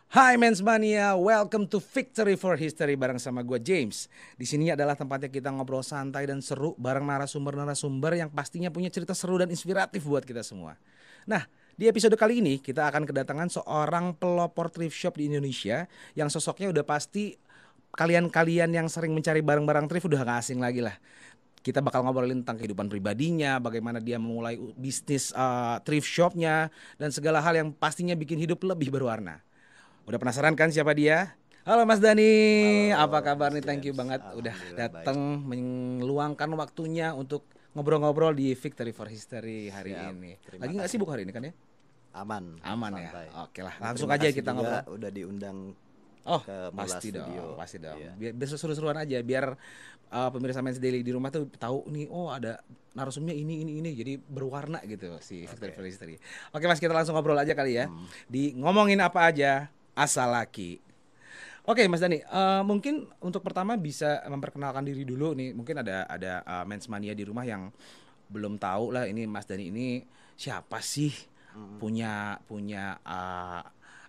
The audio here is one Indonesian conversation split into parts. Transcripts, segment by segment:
Hai Men's Mania, welcome to Victory for History bareng sama gue James. Di sini adalah tempatnya kita ngobrol santai dan seru bareng narasumber-narasumber yang pastinya punya cerita seru dan inspiratif buat kita semua. Nah, di episode kali ini kita akan kedatangan seorang pelopor thrift shop di Indonesia yang sosoknya udah pasti kalian-kalian yang sering mencari barang-barang thrift udah gak asing lagi lah. Kita bakal ngobrolin tentang kehidupan pribadinya, bagaimana dia memulai bisnis thrift shopnya, dan segala hal yang pastinya bikin hidup lebih berwarna. Udah penasaran kan siapa dia? Halo Mas Dani, apa Halo kabar Mas nih? Thank you James, banget udah Alhamdulillah baik. datang meluangkan waktunya untuk ngobrol-ngobrol di Victory for History hari Siap, ini. terima Lagi nggak kasih. sibuk hari ini kan ya? Aman, Aman ya? santai. Oke lah, Ini langsung terima aja kasih kita juga ngobrol. udah diundang Oh, ke Mula pasti dong, Studio. pasti dong. Iya, Biar seru-seruan aja, biar pemirsa Men's Daily di rumah tuh tahu nih, oh ada narasumnya ini, jadi berwarna gitu si Victory for oke. History. Oke Mas, kita langsung ngobrol aja kali ya. Hmm, Di ngomongin apa aja, asal laki. Oke Mas Dani, mungkin untuk pertama bisa memperkenalkan diri dulu nih. Mungkin ada Men's Mania di rumah yang belum tahu lah ini Mas Dani ini siapa sih, hmm. punya punya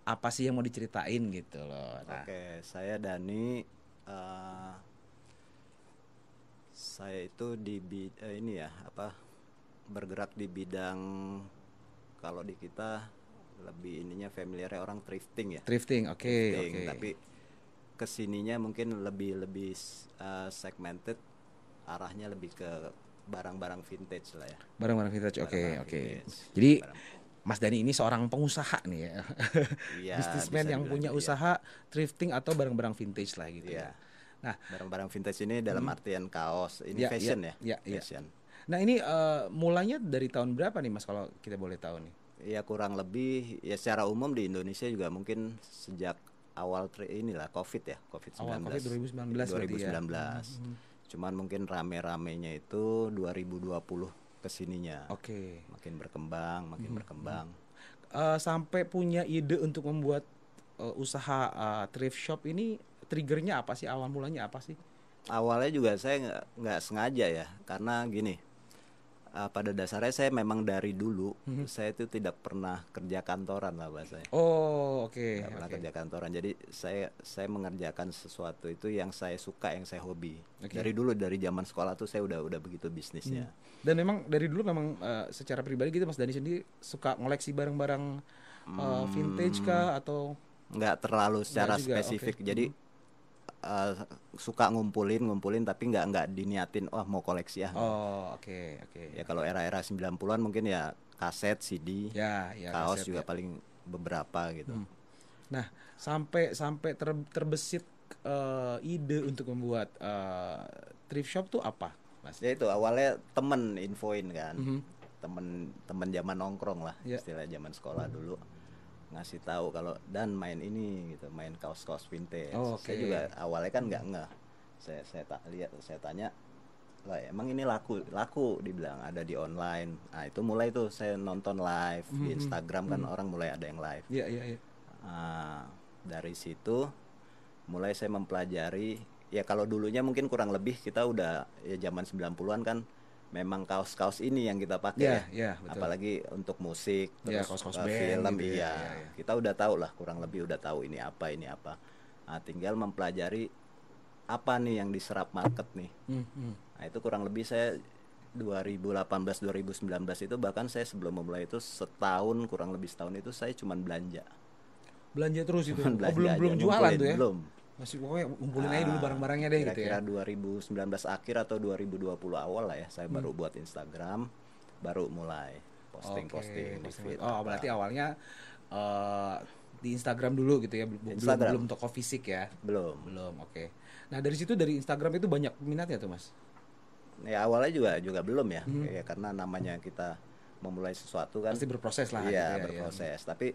apa sih yang mau diceritain gitu loh. Nah, Oke, saya Dani. eh, saya itu ini ya apa bergerak di bidang, kalau di kita lebih ininya familiarnya orang thrifting ya, thrifting, oke thrifting. oke. Tapi kesininya mungkin lebih lebih segmented, arahnya lebih ke barang-barang vintage lah ya. Barang-barang vintage, oke Barang-barang oke. vintage. Jadi Barang, Mas Dani ini seorang pengusaha nih ya, iya bisnismen bisa yang dibilang punya gitu ya. usaha thrifting atau barang-barang vintage lah gitu ya. Iya, Nah, barang-barang vintage ini dalam artian kaos, ini ya ya fashion ya, ya ya. fashion. Nah ini mulanya dari tahun berapa nih Mas kalau kita boleh tahu nih? Ya kurang lebih ya secara umum di Indonesia juga mungkin sejak awal inilah COVID ya, Awal COVID-19. COVID 2019 berarti ya. 2019. Cuman mungkin rame-ramenya itu 2020 kesininya. Oke. Makin berkembang, makin berkembang. Sampai punya ide untuk membuat usaha thrift shop ini triggernya apa sih? Awal mulanya apa sih? Awalnya juga saya nggak sengaja ya, karena gini, pada dasarnya saya memang dari dulu saya itu tidak pernah kerja kantoran lah bahasanya, Oh, oke nggak pernah oke kerja kantoran. Jadi saya mengerjakan sesuatu itu yang saya suka, yang saya hobi. oke. Dari dulu, dari zaman sekolah tuh saya udah begitu bisnisnya. Dan memang dari dulu memang secara pribadi gitu Mas Dani sendiri suka ngoleksi barang-barang vintage Hmm, kah atau nggak terlalu enggak secara juga? Oke. spesifik. Jadi eh, suka ngumpulin tapi nggak diniatin, oh mau koleksi ya, nggak. Oh, oke oke Ya oke. kalau era-era 90-an mungkin ya kaset, CD, Ya, ya kaos kaset juga ya. paling beberapa gitu. Nah, sampai terbesit ide untuk membuat thrift shop tuh apa, Mas? Ya itu awalnya temen infoin kan, Mhm. temen zaman nongkrong lah, Ya. istilah zaman sekolah dulu, ngasih tahu kalau dan main ini gitu, main kaos-kaos vintage. Oh, Saya oke. juga awalnya kan nggak ngeh. Saya tak lihat, saya tanya, lah emang ini laku laku, dibilang ada di online. Nah itu mulai tuh saya nonton live di Instagram, kan orang mulai ada yang live. Iya, iya, iya. Ah, dari situ mulai saya mempelajari. Ya kalau dulunya mungkin kurang lebih kita udah, ya zaman 90-an kan memang kaos-kaos ini yang kita pakai Iya, ya. iya, betul. Apalagi untuk musik, Iya, terus kaos-kaos band film, gitu ya. iya. Iya, iya. Kita udah tahu lah, kurang lebih udah tahu ini apa, ini apa. Nah, tinggal mempelajari apa nih yang diserap market nih. Nah, itu kurang lebih saya 2018 2019 itu, bahkan saya sebelum memulai itu setahun, kurang lebih setahun itu saya cuman belanja. Belanja terus itu. Cuman Oh, belanja belum aja, belum jualan ngumpulin tuh ya. belum. Masih pokoknya ngumpulin aja dulu barang-barangnya deh gitu ya. Kira-kira 2019 akhir atau 2020 awal lah ya, saya baru buat Instagram, baru mulai Oke, posting-posting di feed oh apa. berarti awalnya eh di Instagram dulu gitu ya, belum Instagram belum toko fisik ya. belum. Belum, oke. Nah, dari situ dari Instagram itu banyak peminatnya tuh, Mas. Ya awalnya juga belum ya, ya karena namanya kita memulai sesuatu kan, Pasti berproses lah gitu iya ya, ya. berproses. Tapi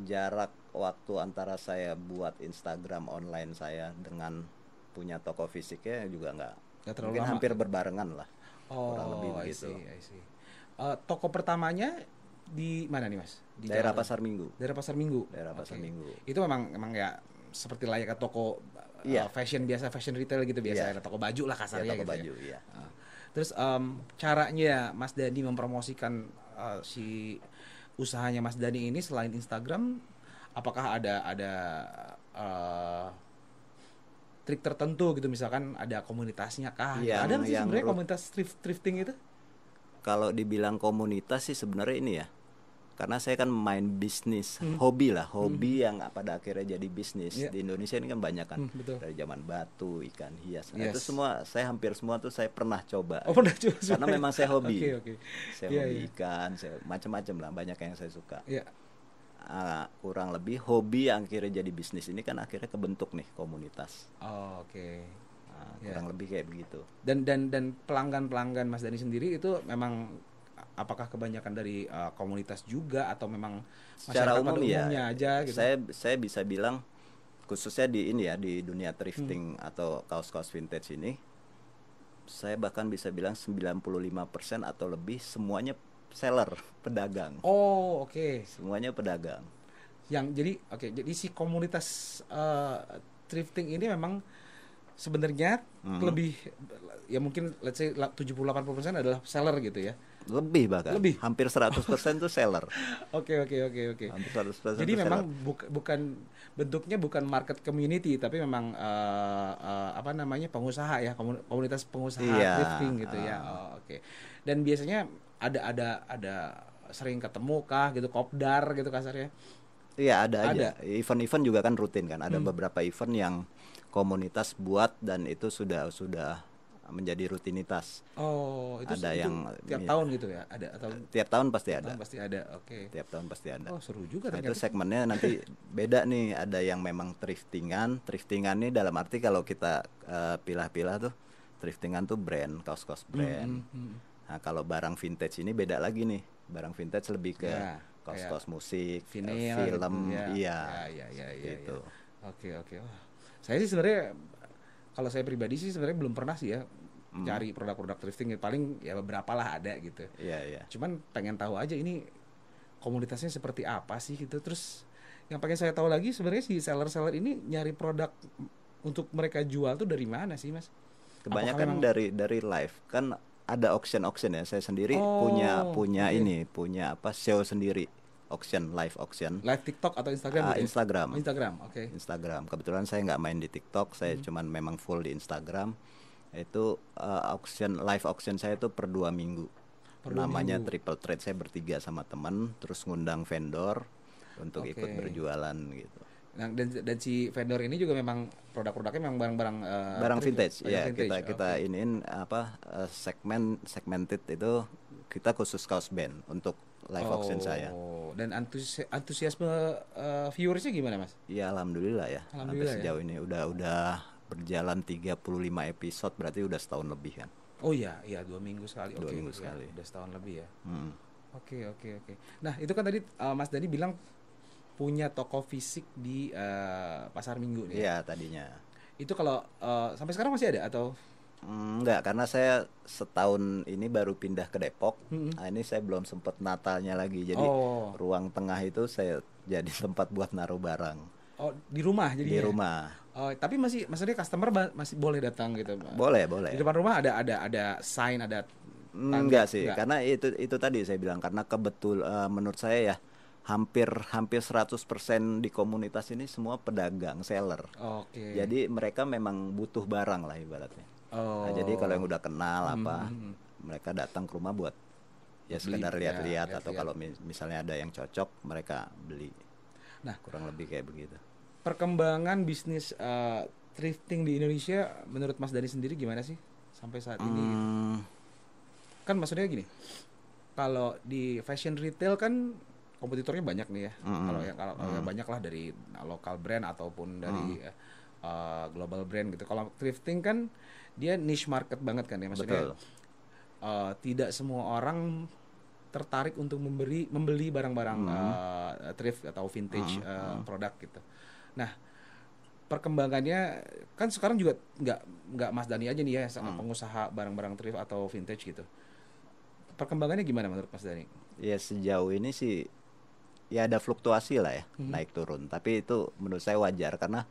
jarak waktu antara saya buat Instagram online saya dengan punya toko fisiknya juga nggak, Gak terlalu mungkin lama. hampir berbarengan lah, kurang lebih Oh, I begitu. see, I see. Toko pertamanya di mana nih, Mas? Di Daerah Jakarta? Pasar Minggu. Daerah Pasar Minggu. Daerah Pasar Oke. Minggu. Itu memang ya seperti layaknya toko Iya. fashion biasa, fashion retail gitu biasa, Iya. toko baju lah Ya kasarnya toko gitu baju, ya. iya. Terus caranya Mas Dani mempromosikan si usahanya Mas Dani ini selain Instagram, apakah ada uh, trik tertentu gitu, misalkan ada komunitasnya kah? Gitu. Ada nggak sih sebenarnya komunitas thrifting itu? Kalau dibilang komunitas sih sebenarnya ini ya, karena saya kan main bisnis, hobi yang pada akhirnya jadi bisnis. Di Indonesia ini kan banyak kan, dari zaman batu, ikan hias, itu semua saya hampir semua tuh saya pernah coba. Pernah coba. Karena memang saya hobi. Saya hobi ikan, saya macam-macam lah, banyak yang saya suka. Kurang lebih hobi yang akhirnya jadi bisnis ini kan akhirnya kebentuk nih komunitas. Kurang lebih kayak begitu. Dan pelanggan Mas Dani sendiri itu memang apakah kebanyakan dari komunitas juga atau memang secara umum umumnya aja gitu? Saya bisa bilang khususnya di ini ya, di dunia thrifting atau kaos-kaos vintage ini, saya bahkan bisa bilang 95% atau lebih semuanya seller, pedagang. Semuanya pedagang. Jadi si komunitas thrifting ini memang sebenarnya lebih, ya mungkin let's say 70-80% adalah seller gitu ya. Lebih bahkan. Hampir 100% tuh seller. Oke. Hampir 100% jadi memang bukan bentuknya bukan market community, tapi memang pengusaha ya, komunitas pengusaha thrifting gitu ya. Dan biasanya ada sering ketemu kah gitu, kopdar gitu kasarnya? Iya, ada aja. Event-event juga kan rutin kan. Ada beberapa event yang komunitas buat dan itu sudah menjadi rutinitas. Ada yang tiap tahun gitu ya? Ada atau tiap tahun pasti ada. Tiap tahun pasti ada. Seru juga ternyata. Itu segmennya nanti beda nih. Ada yang memang thriftingan nih dalam arti kalau kita pilah-pilah tuh, thriftingan tuh brand, kaos-kaos brand. Nah, kalau barang vintage ini beda lagi nih. Barang vintage lebih ke kaos-kaos musik, vinyl, film, gitu. Oke. Wah, saya sih sebenarnya, kalau saya pribadi sih sebenarnya belum pernah sih ya cari produk-produk thrifting. Paling ya beberapa lah ada gitu. Cuman pengen tahu aja ini komunitasnya seperti apa sih gitu. Terus yang pengen saya tahu lagi sebenarnya si seller-seller ini nyari produk untuk mereka jual tuh dari mana sih, Mas? Kebanyakan dari live kan. Ada auction ya. Saya sendiri punya show sendiri, live auction. Live TikTok atau Instagram? Instagram. Instagram. Kebetulan saya nggak main di TikTok, saya cuman memang full di Instagram. Itu live auction saya itu per 2 minggu. Namanya Triple Trade. Saya bertiga sama teman, terus ngundang vendor untuk ikut berjualan gitu. Nah, dan si vendor ini juga memang produk-produknya memang barang-barang barang vintage. Kita iniin segmented itu, kita khusus kaos band untuk live auction saya. Dan antusiasme viewersnya gimana, Mas? Ya alhamdulillah ya. Sampai sejauh ini udah berjalan 35 episode, berarti udah setahun lebih kan. 2 minggu sekali. 2 minggu sekali. Udah setahun lebih ya. Oke. Nah, itu kan tadi Mas Dani bilang punya toko fisik di Pasar Minggu nih. Iya, tadinya. Itu kalau sampai sekarang masih ada atau? Enggak, karena saya setahun ini baru pindah ke Depok. Nah, ini saya belum sempat Natalnya lagi. Jadi ruang tengah itu saya jadi tempat buat naruh barang. Di rumah jadinya? Di rumah. Tapi maksudnya customer masih boleh datang gitu? Boleh. Di depan rumah ada sign, ada enggak sih, karena itu tadi saya bilang, karena menurut saya ya hampir 100% di komunitas ini semua pedagang, seller. Jadi mereka memang butuh barang lah ibaratnya. Nah, jadi kalau yang udah kenal mereka datang ke rumah buat ya sekedar lihat-lihat atau kalau misalnya ada yang cocok mereka beli. Nah, kurang lebih kayak begitu. Perkembangan bisnis thrifting di Indonesia menurut Mas Dani sendiri gimana sih sampai saat ini? Kan maksudnya gini, kalau di fashion retail kan kompetitornya banyak nih ya. Kalau banyak lah dari lokal brand ataupun dari global brand gitu. Kalau thrifting kan dia niche market banget kan ya, maksudnya tidak semua orang tertarik untuk membeli barang-barang thrift atau vintage produk gitu. Nah, perkembangannya kan sekarang juga nggak Mas Dani aja nih ya, pengusaha barang-barang thrift atau vintage gitu. Perkembangannya gimana menurut Mas Dani? Ya sejauh ini sih ya ada fluktuasi lah ya, naik turun. Tapi itu menurut saya wajar karena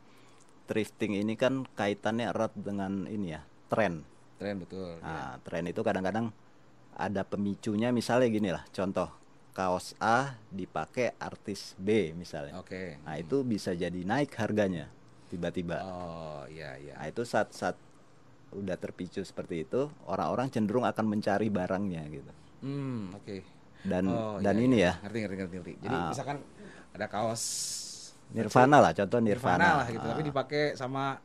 thrifting ini kan kaitannya erat dengan ini ya, tren. Tren, betul. Nah, tren itu kadang-kadang ada pemicunya, misalnya gini lah, contoh kaos A dipakai artis B misalnya. Oke. Nah, itu bisa jadi naik harganya tiba-tiba. Oh, iya iya. Nah, itu saat udah terpicu seperti itu, orang-orang cenderung akan mencari barangnya gitu. Oke. Dan Oh, dan iya, ini iya. ya, Ngerti. Jadi misalkan ada kaos Nirvana lah, contoh Nirvana Nirvana. lah gitu, tapi dipakai sama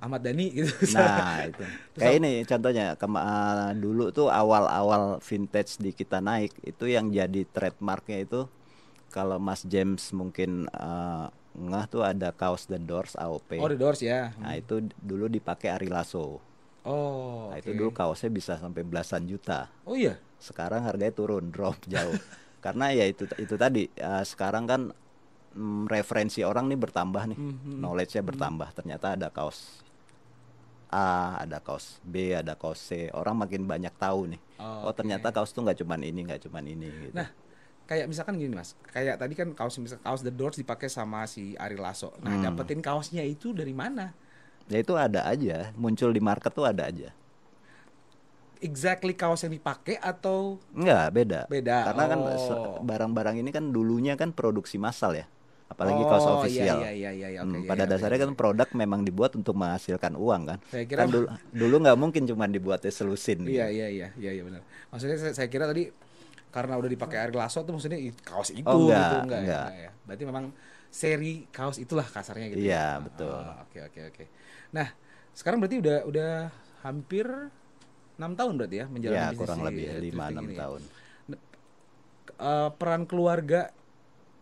Ahmad Dhani gitu. Nah, itu. Terus Kayak ini contohnya dulu tuh awal-awal vintage di kita naik itu yang jadi trademarknya itu, kalau Mas James mungkin ngeh tuh ada kaos The Doors AOP. Oh, The Doors ya. Nah, itu dulu dipakai Ari Lasso. Oh, Nah, oke. itu dulu kaosnya bisa sampai belasan juta. Oh iya. Sekarang harganya turun, drop jauh. Karena ya itu tadi, sekarang kan referensi orang nih bertambah nih. Knowledge-nya bertambah. Ternyata ada kaos A, ada kaos B, ada kaos C. Orang makin banyak tahu nih. Oh, Ternyata kaos tuh nggak cuman ini gitu. Nah, kayak misalkan gini Mas, kayak tadi kan kaos The Doors dipakai sama si Ari Lasso. Nah, dapetin kaosnya itu dari mana? Ya itu ada aja, muncul di market tuh ada aja. Exactly kaos yang dipakai atau Enggak, beda. beda? Karena kan barang-barang ini kan dulunya kan produksi massal ya. Apalagi kaos official. Iya, oke. Pada dasarnya kan produk memang dibuat untuk menghasilkan uang kan. Saya kira Kan dulu nggak mungkin cuma dibuatnya selusin. Iya, gitu. iya benar. Maksudnya saya kira tadi karena udah dipakai Ari Lasso tuh maksudnya kaos itu Oh, gitu enggak. ya. Berarti memang seri kaos itulah kasarnya gitu. Iya, Ya. betul. Oh, oke. Nah, sekarang berarti udah hampir 6 tahun berarti ya menjalani Ya, bisnis kurang lebih thrifting 5-6 ini ya. tahun. Peran keluarga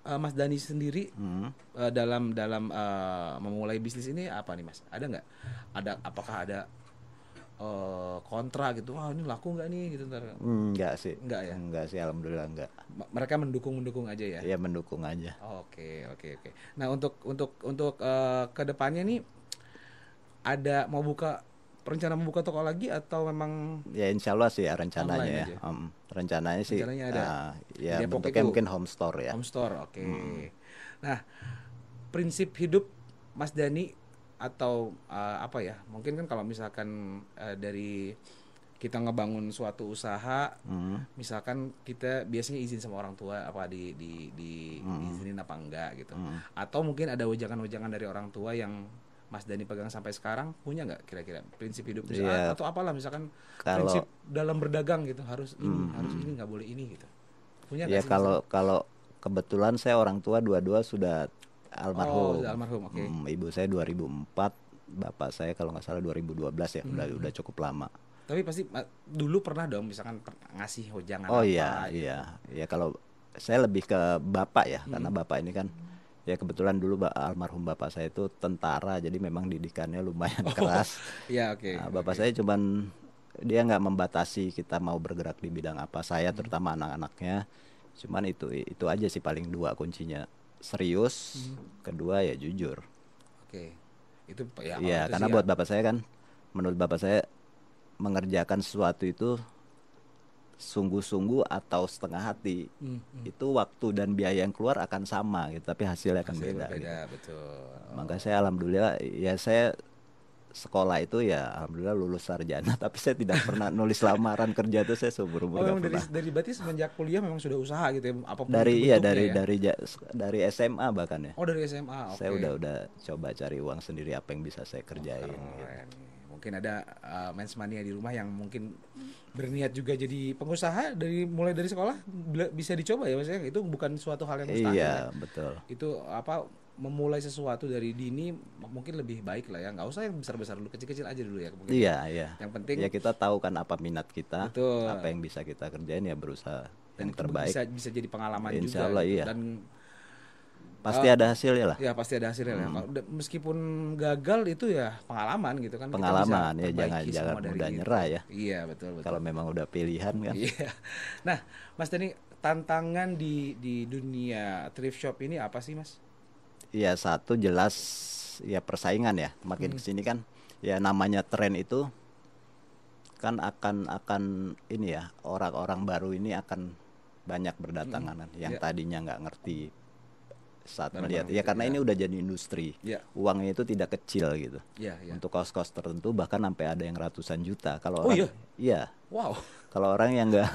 Mas Dhani sendiri Hmm. dalam memulai bisnis ini apa nih Mas? Ada nggak? Apakah ada kontra gitu? Wah, ini laku nggak nih gitu ntar? Enggak sih. Enggak ya? Enggak sih, alhamdulillah enggak. Mereka mendukung aja ya? Ya mendukung aja. Oke. Nah, untuk kedepannya nih ada rencana membuka toko lagi atau memang Ya insya Allah sih ya rencananya online ya. aja? Rencananya sih Rencananya ada ya di Depok bentuknya itu? mungkin home store ya. Home store? Oke. Nah, prinsip hidup Mas Dhani atau apa ya? Mungkin kan kalau misalkan dari kita ngebangun suatu usaha, misalkan kita biasanya izin sama orang tua apa diizinin apa enggak gitu. Atau mungkin ada wejangan-wejangan dari orang tua yang Mas Dhani pegang sampai sekarang, punya nggak kira-kira prinsip hidup Iya. atau apalah misalkan Kalau- prinsip dalam berdagang gitu, harus ini nggak boleh ini gitu. Punya nggak Ya sih? kalau kebetulan saya orang tua dua-dua sudah Oh, almarhum. sudah almarhum, oke. Ibu saya 2004, bapak saya kalau nggak salah 2012 ya. Udah cukup lama. Tapi pasti dulu pernah dong misalkan ngasih wejangan Oh apa iya, gitu. iya. Ya kalau saya lebih ke bapak ya, karena bapak ini kan ya kebetulan dulu almarhum bapak saya itu tentara, jadi memang didikannya lumayan keras. Iya, oke. Nah, bapak saya cuman dia nggak membatasi kita mau bergerak di bidang apa, saya terutama anak-anaknya. Cuman itu aja sih paling dua kuncinya. Serius, kedua ya jujur. Oke. Itu ya kalau Iya, itu karena sih buat bapak saya kan, menurut bapak saya mengerjakan sesuatu itu sungguh-sungguh atau setengah hati, itu waktu dan biaya yang keluar akan sama gitu, tapi hasilnya akan hasilnya beda. berbeda, Gitu. betul. Maka saya alhamdulillah ya saya sekolah itu ya alhamdulillah lulus sarjana, tapi saya tidak pernah nulis lamaran kerja tuh saya seumur Oh, umur memang nggak pernah. dari berarti semenjak kuliah memang sudah usaha gitu ya, apapun Dari itu iya bentuknya ya? dari SMA bahkan ya. Oh, dari SMA. Oke. Saya udah coba cari uang sendiri apa yang bisa saya kerjain. Gitu. Keren. Mungkin ada Mens Mania di rumah yang mungkin berniat juga jadi pengusaha mulai dari sekolah, bisa dicoba ya maksudnya, itu bukan suatu hal yang mustahil. Iya, Ya. betul. Itu memulai sesuatu dari dini mungkin lebih baik lah ya, nggak usah yang besar-besar dulu, kecil-kecil aja dulu ya mungkin. Iya. Yang penting Ya kita tahu kan apa minat kita, Betul. apa yang bisa kita kerjain ya berusaha dan yang terbaik. bisa jadi pengalaman Insya juga Allah, gitu. iya. Dan Pasti ada hasilnya lah. ya pasti ada hasilnya ya. Meskipun gagal itu ya pengalaman gitu kan. Kita Pengalaman bisa ya, perbaiki jangan semua dari mudah itu. nyerah ya. Iya, betul. Kalau memang udah pilihan kan. Iya. Nah, Mas Dhani, tantangan di dunia thrift shop ini apa sih, Mas? Iya, satu jelas ya persaingan ya. Makin kesini kan ya namanya tren itu kan akan ini ya, orang-orang baru ini akan banyak berdatangan kan, yang tadinya nggak ngerti saat Barang-barang melihat. Ya vintage, karena ya. ini udah jadi industri. Ya. Uangnya itu tidak kecil gitu. Ya, ya. Untuk kaos-kaos tertentu bahkan sampai ada yang ratusan juta. Kalau Oh, orang, iya? iya. Wow. Kalau orang yang nggak,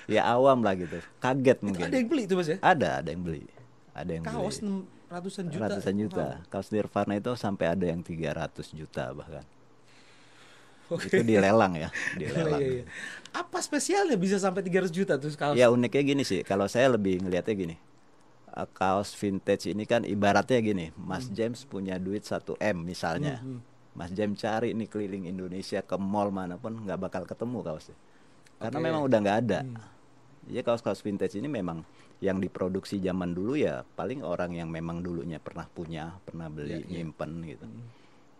ya awam lah gitu, kaget Itu mungkin. ada yang beli itu Mas ya? Ada yang beli. Ada yang Kaos beli. ratusan juta. Ratusan juta. Wow. Kaos Nirvana itu sampai ada yang 300 juta bahkan. Oke. Itu dilelang ya, Iya, dilelang. iya. Apa spesialnya bisa sampai 300 juta tuh kaos? Ya uniknya gini sih, kalau saya lebih ngelihatnya gini. Kaos vintage ini kan ibaratnya gini, Mas James punya duit 1 M misalnya. Mas James cari nih keliling Indonesia ke mall manapun nggak bakal ketemu kaosnya. Karena Oke. memang udah nggak ada. Jadi kaos-kaos vintage ini memang yang diproduksi zaman dulu ya paling orang yang memang dulunya pernah punya, pernah beli, nyimpen gitu.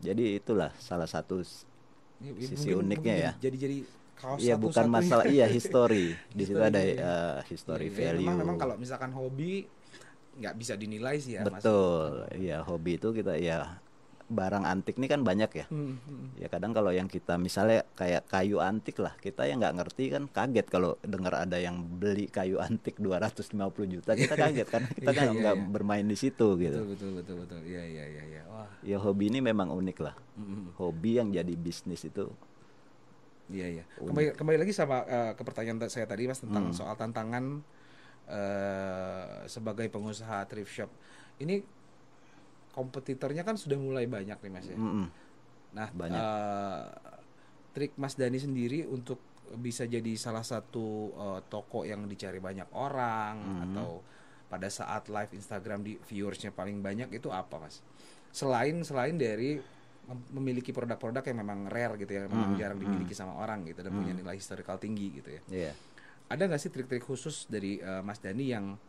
Jadi itulah salah satu sisi uniknya ya. Jadi kaos Iya bukan satu-satunya. masalah history. Di situ ada history Iya, value. memang kalau misalkan hobi nggak bisa dinilai sih ya Mas. Betul. Iya hobi itu kita ya barang antik ini kan banyak ya. Ya kadang kalau yang kita misalnya kayak kayu antik lah, kita yang nggak ngerti kan kaget kalau dengar ada yang beli kayu antik 250 juta, kita kaget kan kita kan nggak bermain di situ gitu. Betul. Iya. Wah. Ya hobi ini memang unik lah. Hobi yang jadi bisnis itu. Iya. Kembali lagi sama ke pertanyaan saya tadi Mas tentang soal tantangan sebagai pengusaha thrift shop. Ini kompetitornya kan sudah mulai banyak nih Mas ya. Nah, banyak. Trik Mas Dani sendiri untuk bisa jadi salah satu toko yang dicari banyak orang atau pada saat live Instagram di viewersnya paling banyak itu apa Mas? Selain dari memiliki produk-produk yang memang rare gitu ya, memang jarang dimiliki sama orang gitu dan punya nilai historical tinggi gitu ya. Yeah. Ada nggak sih trik-trik khusus dari Mas Dani yang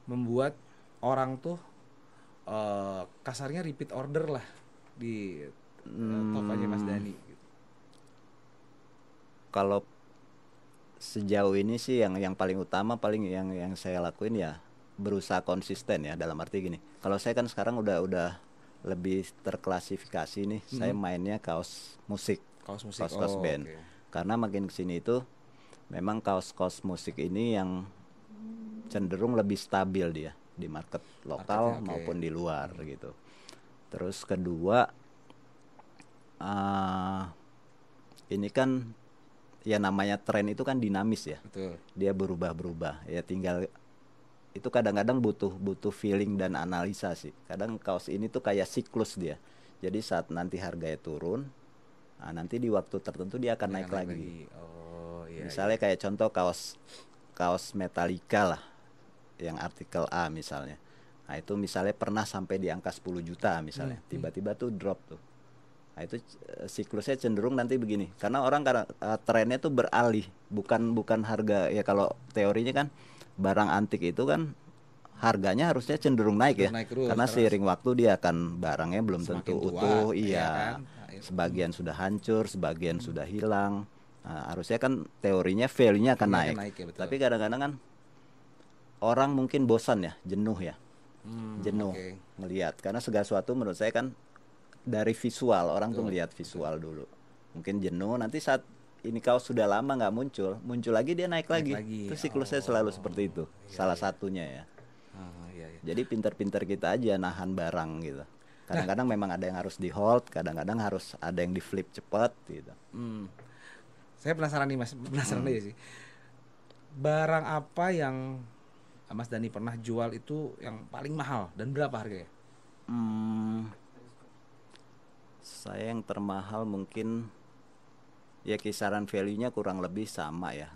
membuat orang tuh kasarnya repeat order lah di tokonya Mas Dani gitu. Kalau sejauh ini sih yang paling utama paling yang saya lakuin ya berusaha konsisten ya, dalam arti gini. Kalau saya kan sekarang udah lebih terklasifikasi nih, saya mainnya kaos musik. Kaos band. Okay. Karena makin kesini itu memang kaos musik ini yang cenderung lebih stabil dia di market lokal maupun di luar gitu. Terus kedua, ini kan ya namanya tren itu kan dinamis ya. Betul. Dia berubah-berubah. Ya tinggal itu kadang-kadang butuh feeling dan analisa sih. Kadang kaos ini tuh kayak siklus dia. Jadi saat nanti harganya turun, nanti di waktu tertentu dia akan naik lagi. Oh, iya, misalnya kayak contoh kaos Metallica lah, yang artikel A misalnya. Nah itu misalnya pernah sampai di angka 10 juta misalnya, tiba-tiba tuh drop tuh. Nah itu siklusnya cenderung nanti begini, karena orang trennya tuh beralih, bukan harga ya. Kalau teorinya kan barang antik itu kan harganya harusnya cenderung naik ya, karena seiring waktu dia akan barangnya belum tentu utuh, iya kan? Sebagian sudah hancur, sebagian sudah hilang. Nah, harusnya kan teorinya value-nya akan naik ya, tapi kadang-kadang kan orang mungkin bosan ya, jenuh ngelihat, karena segala sesuatu menurut saya kan dari visual, orang tuh ngelihat visual dulu, mungkin jenuh, nanti saat ini kaos sudah lama nggak muncul lagi dia naik lagi. Itu siklusnya selalu seperti itu, salah satunya ya. Jadi pintar-pintar kita aja nahan barang gitu. Kadang-kadang memang ada yang harus di hold, kadang-kadang harus ada yang di flip cepat gitu. Saya penasaran nih Mas, penasaran aja sih. Barang apa yang Mas Dani pernah jual itu yang paling mahal dan berapa harganya? Saya yang termahal mungkin ya kisaran value-nya kurang lebih sama ya,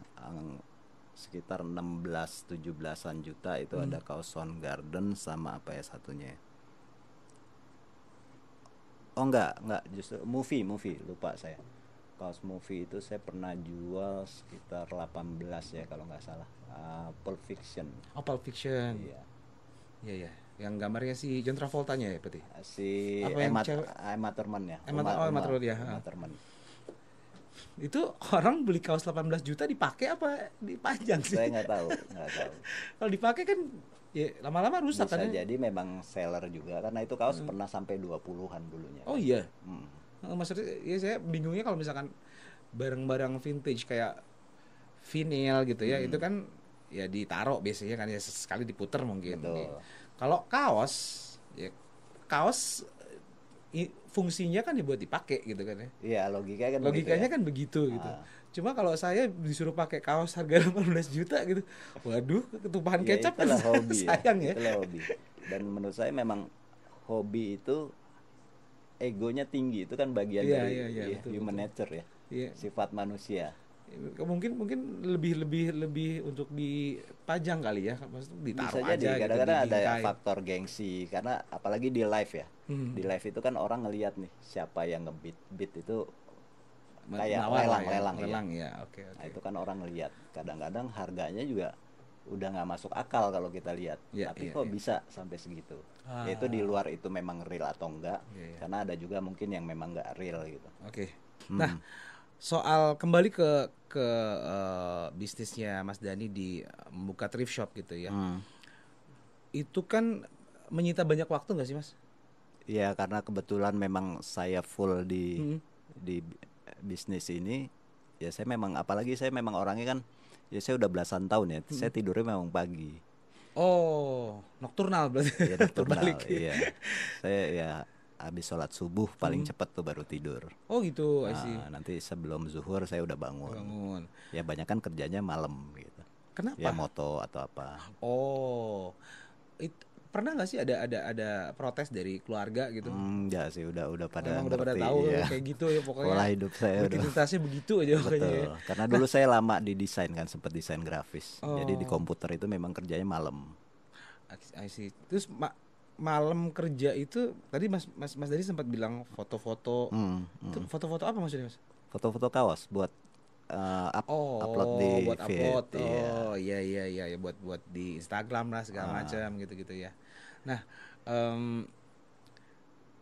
sekitar 16-17an juta itu. Ada kaos Soundgarden sama apa ya satunya. Oh enggak, justru movie, lupa saya. Kaos movie itu saya pernah jual sekitar 18 ya kalau nggak salah. Pulp Fiction. Oh, Pulp Fiction. Iya. Yang gambarnya si John Travolta-nya ya berarti? Si Emma Thurman ya. Emma Thurman. Itu orang beli kaos 18 juta dipakai apa dipajang sih? Saya nggak tahu. Kalau dipakai kan ya lama-lama rusak. Bisa kan? Jadi memang seller juga, karena itu kaos pernah sampai 20-an dulunya. Oh iya. Maksudnya ya saya bingungnya kalau misalkan barang-barang vintage kayak vinyl gitu ya, itu kan ya ditaruh biasanya kan ya sekali diputer mungkin. Kalau kaos, ya kaos fungsinya kan dibuat dipakai gitu kan ya. Iya, logikanya kan begitu Logikanya ya. kan begitu gitu. Ah, Cuma kalau saya disuruh pakai kaos harga 18 juta gitu, waduh, ketupahan ya kecap kan itulah hobi ya, sayang ya. itulah hobi. Dan menurut saya memang hobi itu egonya tinggi, itu kan bagian Iya, dari iya, iya, betul, human betul. nature ya, Iya. sifat manusia. Mungkin lebih untuk dipajang kali ya, maksudnya Bisa ditaruh jadi aja gitu di kadang-kadang ada bingkai. faktor gengsi, karena apalagi di live ya, di Hmm. live itu kan orang ngelihat nih siapa yang ngebeat beat itu, kayak Menawar lah ya, lelang-lelang ya. lelang ya. Oke, Nah oke. itu kan orang ngelihat, kadang-kadang harganya juga udah nggak masuk akal kalau kita lihat, Iya, tapi iya, kok iya. bisa sampai segitu. Ah, Yaitu di luar itu memang real atau enggak, iya, iya. karena ada juga mungkin yang memang nggak real gitu. Oke. Nah, Hmm. soal kembali ke bisnisnya Mas Dani di membuka thrift shop gitu ya. Hmm. Itu kan menyita banyak waktu nggak sih, Mas? Ya karena kebetulan memang saya full Hmm. di bisnis ini, ya saya memang, apalagi saya memang orangnya kan, ya saya udah belasan tahun ya, saya tidurnya memang pagi, Oh, nokturnal berarti. ya nocturnal, Terbalik ya. iya. Saya ya habis sholat subuh paling cepat tuh baru tidur. Oh gitu, I see. Nanti sebelum zuhur saya udah bangun. Bangun. Ya banyak kan kerjanya malam gitu. Ya Kenapa? moto atau apa. Oh, pernah nggak sih ada protes dari keluarga gitu? Enggak sih, udah pada Emang udah pada ngerti tahu ya. kayak gitu ya pokoknya. Pola hidup saya udah. Rutinitasnya begitu aja pokoknya ya. Betul. Karena dulu saya lama di desain kan, sempat desain grafis. Jadi di Oh, komputer itu memang kerjanya malam. I see. Terus malam kerja itu tadi Mas Dani sempat bilang foto-foto. Itu foto-foto apa maksudnya, Mas? Foto-foto kaos buat upload di Oh, buat feed. upload. Oh, iya, iya, iya, ya, buat di Instagram lah segala macam gitu-gitu ya. Nah, em,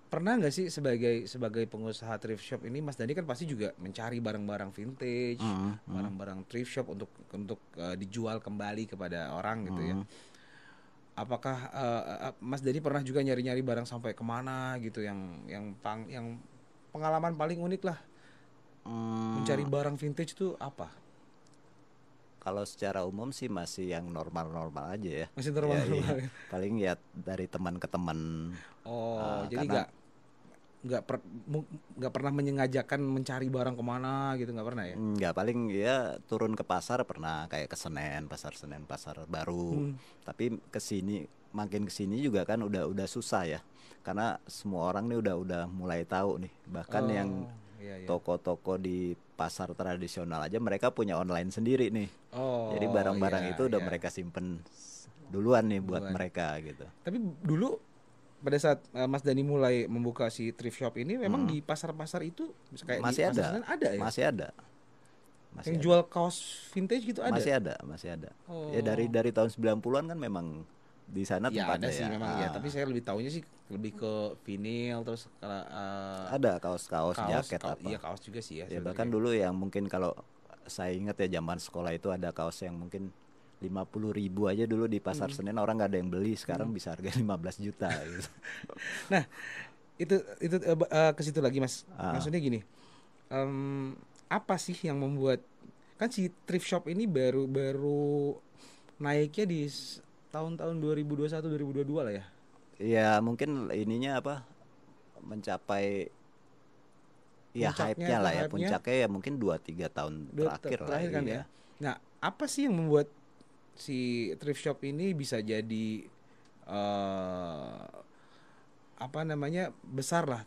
pernah nggak sih sebagai pengusaha thrift shop ini, Mas Dani kan pasti juga mencari barang-barang vintage, barang-barang thrift shop untuk dijual kembali kepada orang gitu ya. Apakah Mas Dani pernah juga nyari-nyari barang sampai kemana gitu yang pengalaman paling unik lah mencari barang vintage itu apa? Kalau secara umum sih masih yang normal-normal aja ya. Masih Ya, normal-normal iya. ya? Paling ya dari teman ke teman. Oh, jadi Karena nggak per- nggak pernah menyengajakan mencari barang kemana gitu, nggak pernah ya? nggak, paling ya turun ke pasar pernah, kayak ke Senen, pasar baru. Tapi makin kesini juga kan udah susah ya. Karena semua orang nih udah mulai tahu nih. Bahkan yang Oh, iya, iya. toko-toko di pasar tradisional aja mereka punya online sendiri nih. Jadi Oh, barang-barang iya, itu udah iya. mereka simpen duluan nih buat Duluan. mereka gitu. Tapi dulu pada saat Mas Dani mulai membuka si thrift shop ini, memang di pasar-pasar itu kayak di Masih pasar ada, Senen ada ya? masih ada, masih Yang ada, jual kaos vintage gitu ada? masih ada. Ya Oh, dari tahun 90-an kan memang di sana ya ada tempatnya sih ya. memang ya. Tapi saya lebih tahunya sih lebih ke vinil terus Ada kaos-kaos, jaket apa. iya kaos juga sih ya Ya sebenarnya. bahkan dulu yang mungkin kalau saya ingat ya, zaman sekolah itu ada kaos yang mungkin 50.000 aja dulu di pasar Senen, orang nggak ada yang beli, sekarang bisa harga 15 juta gitu. Nah, itu ke situ lagi Mas. Maksudnya gini, apa sih yang membuat kan si thrift shop ini baru naiknya di tahun-tahun 2021 2022 lah ya. Ya mungkin ininya apa, mencapai ya hype-nya lah ya, hype-nya puncaknya ya mungkin 2-3 tahun terakhir lah terakhir kan iya. ya. Nah, apa sih yang membuat si thrift shop ini bisa jadi eh apa namanya besar lah,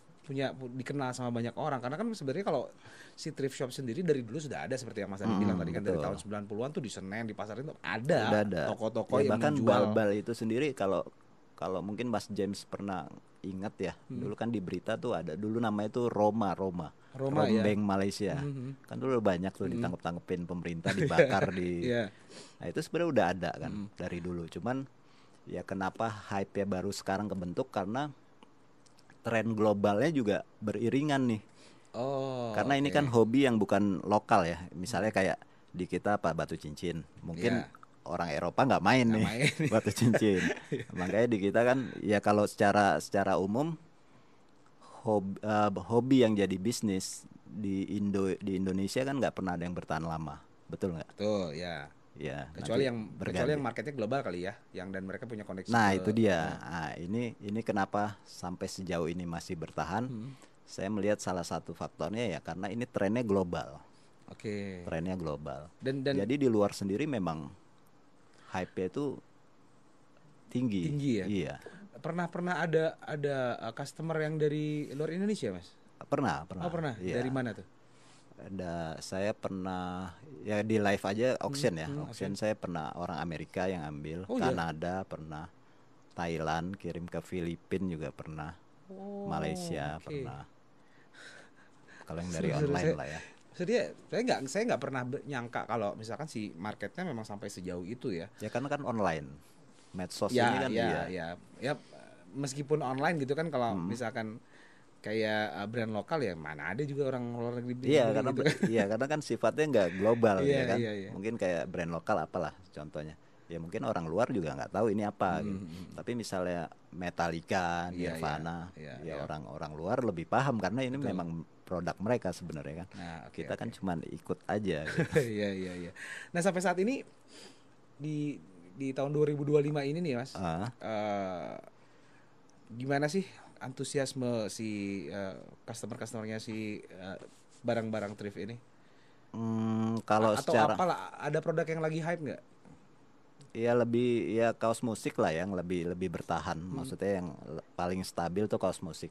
dikenal sama banyak orang, karena kan sebenarnya kalau si thrift shop sendiri dari dulu sudah ada seperti yang Mas Adi bilang tadi kan, dari Betul. tahun 90-an tuh di Senen, di pasar itu Udah ada ada toko-toko ya, yang bahkan menjual. bal-bal itu sendiri, kalau kalau mungkin Mas James pernah ingat ya, dulu kan di berita tuh ada dulu namanya tuh Roma Roma ya. Rombeng Malaysia. Kan dulu banyak tuh ditangkep-tangkepin pemerintah, dibakar di. Iya. Nah itu sebenarnya udah ada kan dari dulu. Cuman ya kenapa hype-nya baru sekarang kebentuk, karena tren globalnya juga beriringan nih. Oh, Karena ini oke. kan hobi yang bukan lokal ya. Misalnya kayak di kita apa, batu cincin. Mungkin Iya. orang Eropa nggak main Nggak nih main. batu cincin. Makanya di kita kan ya, kalau secara umum hobi yang jadi bisnis di Indonesia kan nggak pernah ada yang bertahan lama. Betul nggak? Betul ya. ya Kecuali nanti kecuali yang berganti. marketnya global kali ya, yang dan mereka punya koneksi Nah, ke. itu dia. Nah, ini kenapa sampai sejauh ini masih bertahan? Saya melihat salah satu faktornya ya karena ini trennya global. Oke. Trennya global. Dan Jadi di luar sendiri memang hype-nya itu tinggi. tinggi ya. Iya. Pernah ada customer yang dari luar Indonesia, Mas? Pernah. Oh, pernah. Iya. Dari mana tuh? Saya pernah ya di live aja auction ya. auction. Auction saya pernah orang Amerika yang ambil, Oh, iya? Kanada pernah, Thailand kirim ke Filipina juga pernah, Oh, Malaysia oke. pernah. Kalau yang dari Seru-seru. online lah ya. Maksudnya saya nggak pernah nyangka kalau misalkan si marketnya memang sampai sejauh itu ya. Ya karena kan online. Medsos ini Ya, kan ya, meskipun online gitu kan kalau misalkan kayak brand lokal ya mana ada juga orang luar negeri beli Iya karena gitu kan. iya karena kan sifatnya nggak global Iya, ya kan. iya. Mungkin kayak brand lokal apalah contohnya. Ya mungkin orang luar juga nggak tahu ini apa gitu. Tapi misalnya Metallica, Iya, Nirvana, iya, ya iya. orang-orang luar lebih paham karena ini memang produk mereka sebenarnya kan. Nah, oke, Kita kan oke. cuman ikut aja gitu. Iya. Nah, sampai saat ini di tahun 2025 ini nih, Mas. Ah, Gimana sih antusiasme si customer-customernya si barang-barang thrift ini? kalau Atau secara apalah ada produk yang lagi hype nggak? ya lebih ya kaos musik lah yang lebih lebih bertahan. Maksudnya yang paling stabil tuh kaos musik.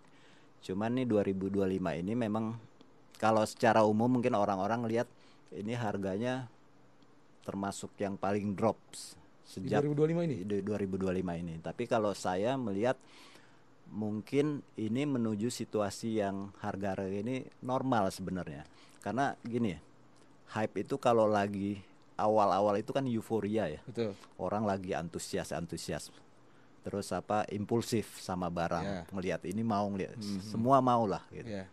Cuman nih 2025 ini memang kalau secara umum mungkin orang-orang lihat ini harganya termasuk yang paling drops Di sejak 2025 ini? di 2025 ini. Tapi kalau saya melihat mungkin ini menuju situasi yang harga-harga ini normal sebenarnya. Karena gini ya, hype itu kalau lagi awal-awal itu kan euforia ya. Betul. Orang lagi antusias. Terus impulsif sama barang. Ya. Ngelihat ini mau ngelihat semua mau lah gitu. Ya.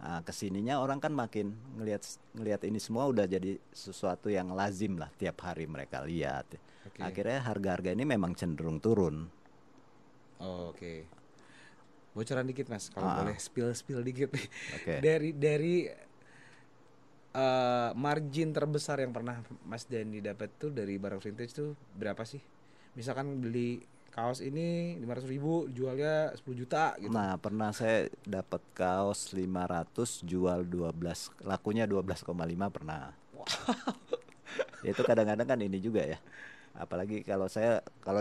Nah, kesininya orang kan makin ngelihat ini semua udah jadi sesuatu yang lazim lah tiap hari mereka lihat. Oke. Akhirnya harga-harga ini memang cenderung turun. Oh, oke. Bocoran dikit, Mas, kalau boleh spill dikit nih. Oke. Dari margin terbesar yang pernah Mas Dani dapat tuh dari barang vintage tuh berapa sih? Misalkan beli kaos ini 500.000 jualnya 10 juta gitu. Nah, pernah saya dapat kaos 500 jual 12, lakunya 12,5 pernah. Ya, itu kadang-kadang kan ini juga ya. Apalagi kalau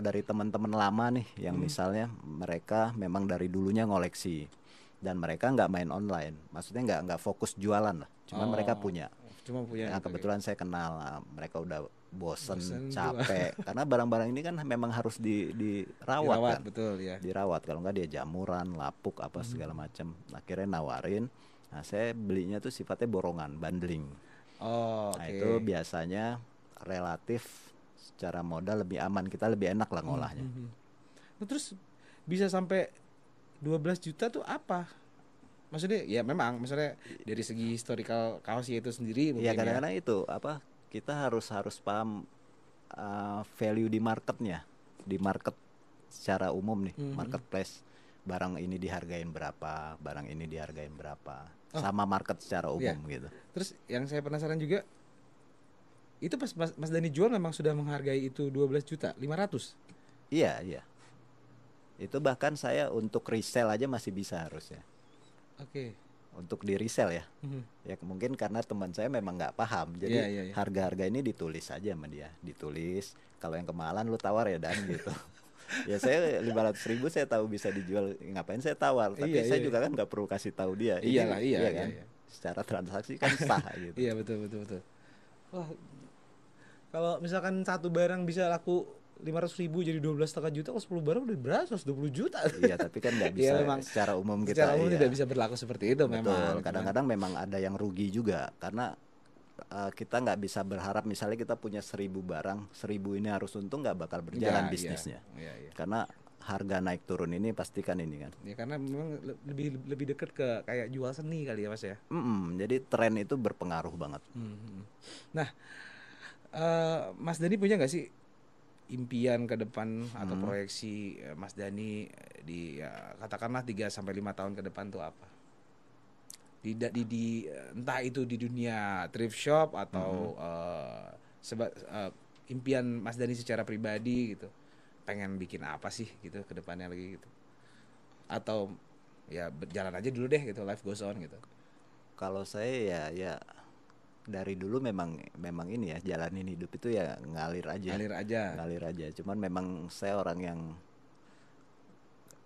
dari teman-teman lama nih yang misalnya mereka memang dari dulunya ngoleksi dan mereka nggak main online. Maksudnya nggak fokus jualan lah. Cuman mereka punya. Cuma punya Ya, gitu, kebetulan saya kenal, mereka udah bosen Bosen capek karena barang-barang ini kan memang harus dirawat dirawat, kan. betul ya. Dirawat, kalau nggak dia jamuran, lapuk apa segala macam. Akhirnya nawarin. Nah, saya belinya tuh sifatnya borongan, bundling. Oh, Nah, oke. itu biasanya relatif secara modal lebih aman, kita lebih enak lah ngolahnya. Nah, terus bisa sampai 12 juta tuh apa? Maksudnya ya memang misalnya dari segi historical kaosnya itu sendiri Iya, mungkin ya. kadang-kadang itu kita harus paham value di marketnya, di market secara umum nih, marketplace. Barang ini dihargain berapa, barang ini dihargain berapa, sama market secara umum gitu. Terus yang saya penasaran juga itu pas Mas Dani jual memang sudah menghargai itu 12 juta 500. Iya. Itu bahkan saya untuk resell aja masih bisa harusnya. Oke. Untuk di resell ya. Ya mungkin karena teman saya memang nggak paham. Jadi Iya. harga-harga ini ditulis aja sama dia. Ditulis, kalau yang kemahalan lu tawar ya Dan gitu. Ya saya 500.000 saya tahu bisa dijual, ngapain saya tawar. Tapi saya juga kan nggak perlu kasih tahu dia. Iyalah, iya kan. iya. Secara transaksi kan sah gitu. Iya, betul. Wah, kalau misalkan satu barang bisa laku 500.000 jadi 12,5 juta, kalau 10 barang udah berapa? 120 juta. Iya, tapi kan nggak bisa memang secara umum kita. Secara umum iya. tidak bisa berlaku seperti itu. Betul, memang. kadang-kadang memang ada yang rugi juga karena kita nggak bisa berharap misalnya kita punya 1.000 barang, 1.000 ini harus untung, nggak bakal berjalan bisnisnya. Iya. Karena harga naik turun ini pastikan ini kan. Ya karena memang lebih dekat ke kayak jual seni kali ya, Mas ya. Jadi tren itu berpengaruh banget. Nah, Mas Dani punya nggak sih impian ke depan atau proyeksi Mas Dani di katakanlah 3 sampai 5 tahun ke depan tuh apa? Di entah itu di dunia thrift shop atau impian Mas Dani secara pribadi gitu, pengen bikin apa sih gitu ke depannya lagi gitu, atau ya berjalan aja dulu deh gitu, life goes on gitu. Kalau saya ya dari dulu memang ini ya, jalanin hidup itu ya ngalir aja. Ngalir aja. Ngalir aja. Cuman memang saya orang yang,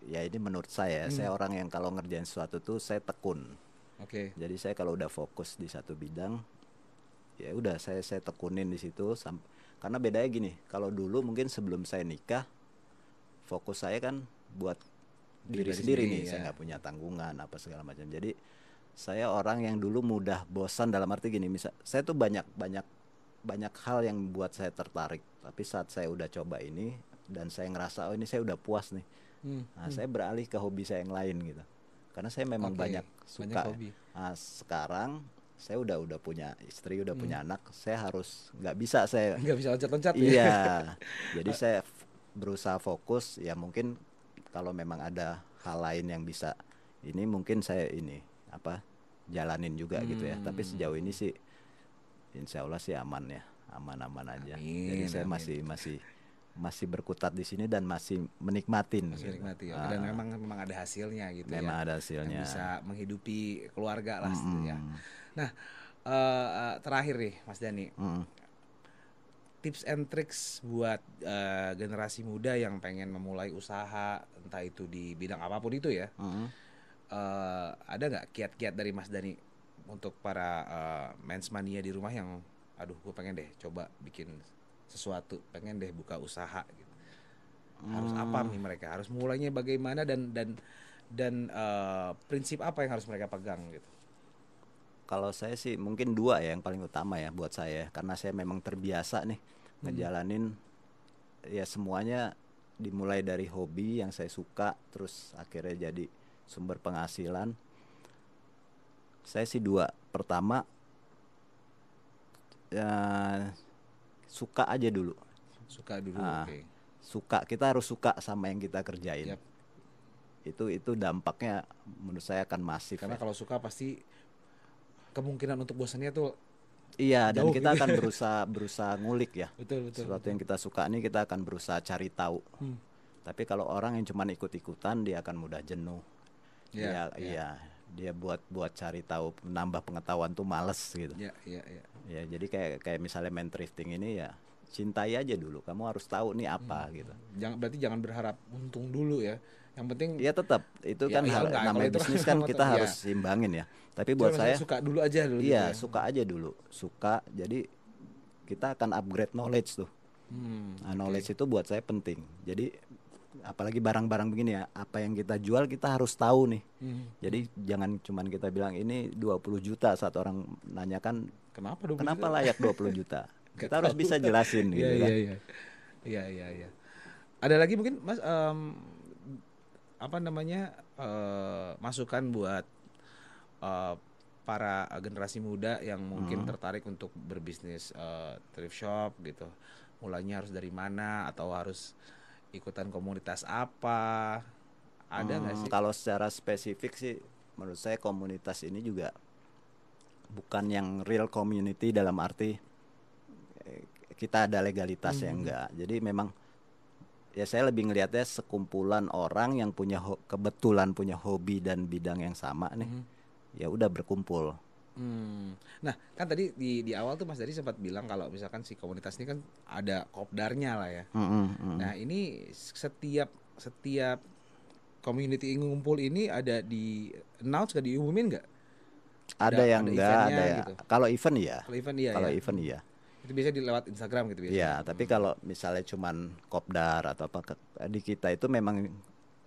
ya ini menurut saya orang yang kalau ngerjain sesuatu tuh saya tekun. Oke. Jadi saya kalau udah fokus di satu bidang, ya udah saya tekunin di situ karena bedanya gini, kalau dulu mungkin sebelum saya nikah, fokus saya kan buat diri sendiri nih, ya. saya nggak punya tanggungan apa segala macam. Jadi saya orang yang dulu mudah bosan, dalam arti gini, misal saya tuh banyak hal yang buat saya tertarik, tapi saat saya udah coba ini dan saya ngerasa oh ini saya udah puas nih, nah saya beralih ke hobi saya yang lain gitu, karena saya memang banyak suka. Nah, sekarang saya udah punya istri, udah punya anak, saya harus nggak bisa loncat-loncat. Iya. Jadi saya berusaha fokus, ya mungkin kalau memang ada hal lain yang bisa ini, mungkin saya ini jalanin juga gitu ya. Tapi sejauh ini sih insya Allah sih aman ya, aman aja. Jadi saya masih berkutat di sini dan masih menikmatin. Menikmati ya. Dan memang ada hasilnya gitu. Memang ada hasilnya. Yang bisa menghidupi keluarga lah ya. Nah, terakhir nih Mas Dani, tips and tricks buat generasi muda yang pengen memulai usaha, entah itu di bidang apapun itu ya. Ada nggak kiat-kiat dari Mas Dani untuk para mens mania di rumah yang aduh gue pengen deh coba bikin sesuatu, pengen deh buka usaha gitu. Harus apa nih mereka? Harus mulainya bagaimana dan prinsip apa yang harus mereka pegang gitu? Kalau saya sih mungkin 2 ya yang paling utama ya buat saya, karena saya memang terbiasa nih ngejalanin ya semuanya dimulai dari hobi yang saya suka, terus akhirnya jadi sumber penghasilan. Saya sih 2. Pertama, suka aja dulu. Suka dulu. Okay. Suka, kita harus suka sama yang kita kerjain. Yep. Itu dampaknya menurut saya akan masif. Karena kalau suka pasti kemungkinan untuk bosannya tuh iya, dan kita gitu. Akan berusaha ngulik ya. Betul. Sesuatu yang kita suka nih kita akan berusaha cari tahu. Tapi kalau orang yang cuma ikut-ikutan, dia akan mudah jenuh. Dia buat cari tahu, nambah pengetahuan tuh males gitu. Ya, jadi kayak misalnya main thrifting ini ya, cintai aja dulu. Kamu harus tahu nih apa gitu. Berarti jangan berharap untung dulu ya. Yang penting ya tetap itu kan namanya bisnis kan kita harus imbangin ya. Tapi buat saya suka dulu aja dulu. Iya, gitu ya. Suka aja dulu. Suka, jadi kita akan upgrade knowledge tuh. Knowledge itu buat saya penting. Jadi apalagi barang-barang begini ya, apa yang kita jual kita harus tahu nih. Jadi jangan cuman kita bilang ini 20 juta, saat orang nanyakan kenapa layak 20 juta. Kita harus bisa jelasin gitu kan. Iya. Ada lagi mungkin Mas masukan buat para generasi muda yang mungkin tertarik untuk berbisnis thrift shop gitu. Mulainya harus dari mana atau harus ikutan komunitas apa? Ada nggak sih? Kalau secara spesifik sih menurut saya komunitas ini juga bukan yang real community, dalam arti kita ada legalitasnya enggak. Jadi memang ya saya lebih ngelihatnya sekumpulan orang yang kebetulan punya hobi dan bidang yang sama nih. Ya udah berkumpul. Nah kan tadi di awal tuh Mas Dari sempat bilang kalau misalkan si komunitas ini kan ada kopdarnya lah ya. Nah ini setiap community ngumpul ini ada di announce, gak diumumin nggak? Ada yang enggak, ada ya. Gitu. Kalau event iya. Kalau event iya. Itu biasanya lewat Instagram gitu biasanya. Iya, tapi kalau misalnya cuman kopdar atau apa di kita itu memang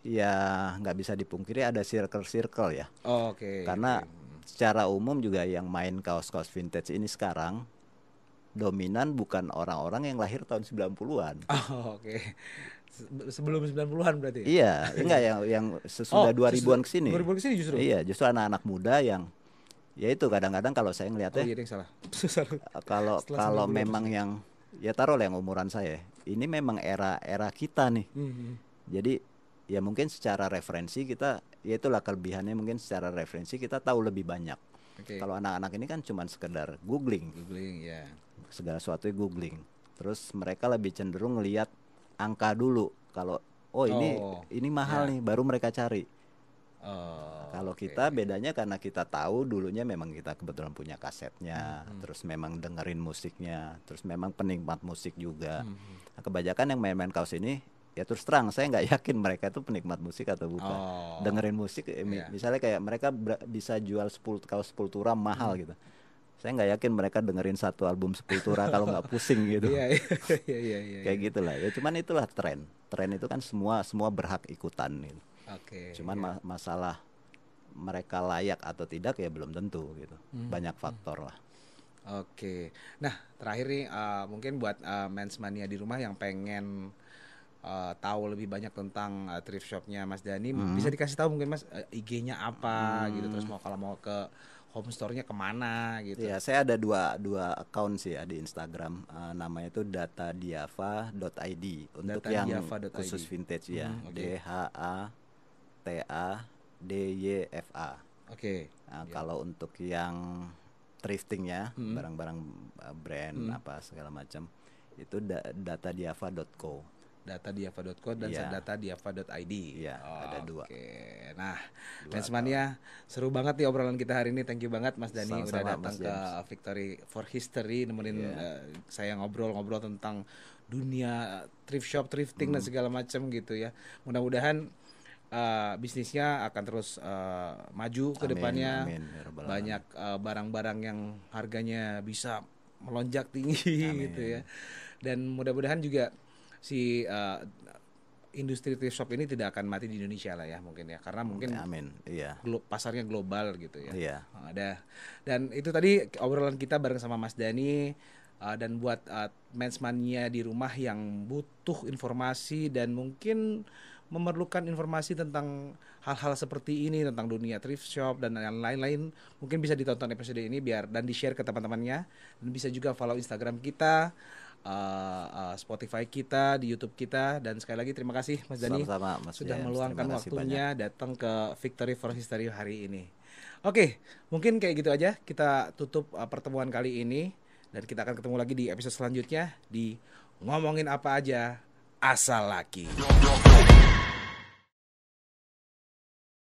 ya nggak bisa dipungkiri ada circle ya. Oke. Karena secara umum juga yang main kaos-kaos vintage ini sekarang dominan bukan orang-orang yang lahir tahun 90-an. Oke. Sebelum 90-an berarti ya? Iya, enggak yang sesudah 2000-an kesini. 2000-an kesini justru? Iya, justru anak-anak muda yang ya itu kadang-kadang kalau saya ngelihatnya iya, yang salah. Kalau memang yang ya taruh yang umuran saya, ini memang era kita nih. Jadi ya mungkin secara referensi kita, ya itulah kelebihannya, mungkin secara referensi kita tahu lebih banyak. Kalau anak-anak ini kan cuma sekedar googling ya. Segala sesuatu googling. Terus mereka lebih cenderung ngelihat angka dulu. Kalau ini mahal nih, baru mereka cari. Kalau kita bedanya karena kita tahu dulunya memang kita kebetulan punya kasetnya, terus memang dengerin musiknya, terus memang penikmat musik juga. Nah, kebanyakan yang main-main kaos ini, ya terus terang saya nggak yakin mereka itu penikmat musik atau bukan. Dengerin musik, misalnya kayak mereka bisa jual 10 kaos Sepultura mahal gitu. Saya nggak yakin mereka dengerin satu album Sepultura kalau nggak pusing gitu. Kayak gitulah. Ya cuman itulah tren. Tren itu kan semua berhak ikutan gitu. Cuman masalah mereka layak atau tidak ya belum tentu gitu. Banyak faktor lah. Nah terakhir nih mungkin buat Mens Mania di rumah yang pengen tahu lebih banyak tentang thrift shopnya Mas Dhani, bisa dikasih tahu mungkin Mas IG-nya apa gitu, terus kalau mau ke home store-nya kemana gitu. Ya, saya ada dua account sih ya di Instagram. Namanya itu datadiava.id untuk yang khusus vintage ya. DHATADYFA. Nah, kalau untuk yang thriftingnya, barang-barang brand apa segala macam, itu datadiava.co. Datadiava.co dan datadiava.id. Iya, ada dua. Nah, Mens Mania, seru banget nih obrolan kita hari ini. Thank you banget Mas Dhani udah datang ke Victory for History, nemenin saya ngobrol-ngobrol tentang dunia thrift shop, thrifting dan segala macam gitu ya. Mudah-mudahan bisnisnya akan terus maju ke depannya. Banyak barang-barang yang harganya bisa melonjak tinggi gitu ya. Dan mudah-mudahan juga si industri thrift shop ini tidak akan mati di Indonesia lah ya mungkin ya, karena mungkin pasarnya global gitu ya. Dan itu tadi obrolan kita bareng sama Mas Dhani. Dan buat Mens Mania di rumah yang butuh informasi dan mungkin memerlukan informasi tentang hal-hal seperti ini, tentang dunia thrift shop dan yang lain-lain, mungkin bisa ditonton episode ini dan di-share ke teman-temannya, dan bisa juga follow Instagram kita, Spotify kita, di YouTube kita. Dan sekali lagi terima kasih Mas Dhani sudah meluangkan waktunya datang ke Victory for History hari ini. Mungkin kayak gitu aja kita tutup pertemuan kali ini, dan kita akan ketemu lagi di episode selanjutnya di Ngomongin Apa Aja Asal Laki.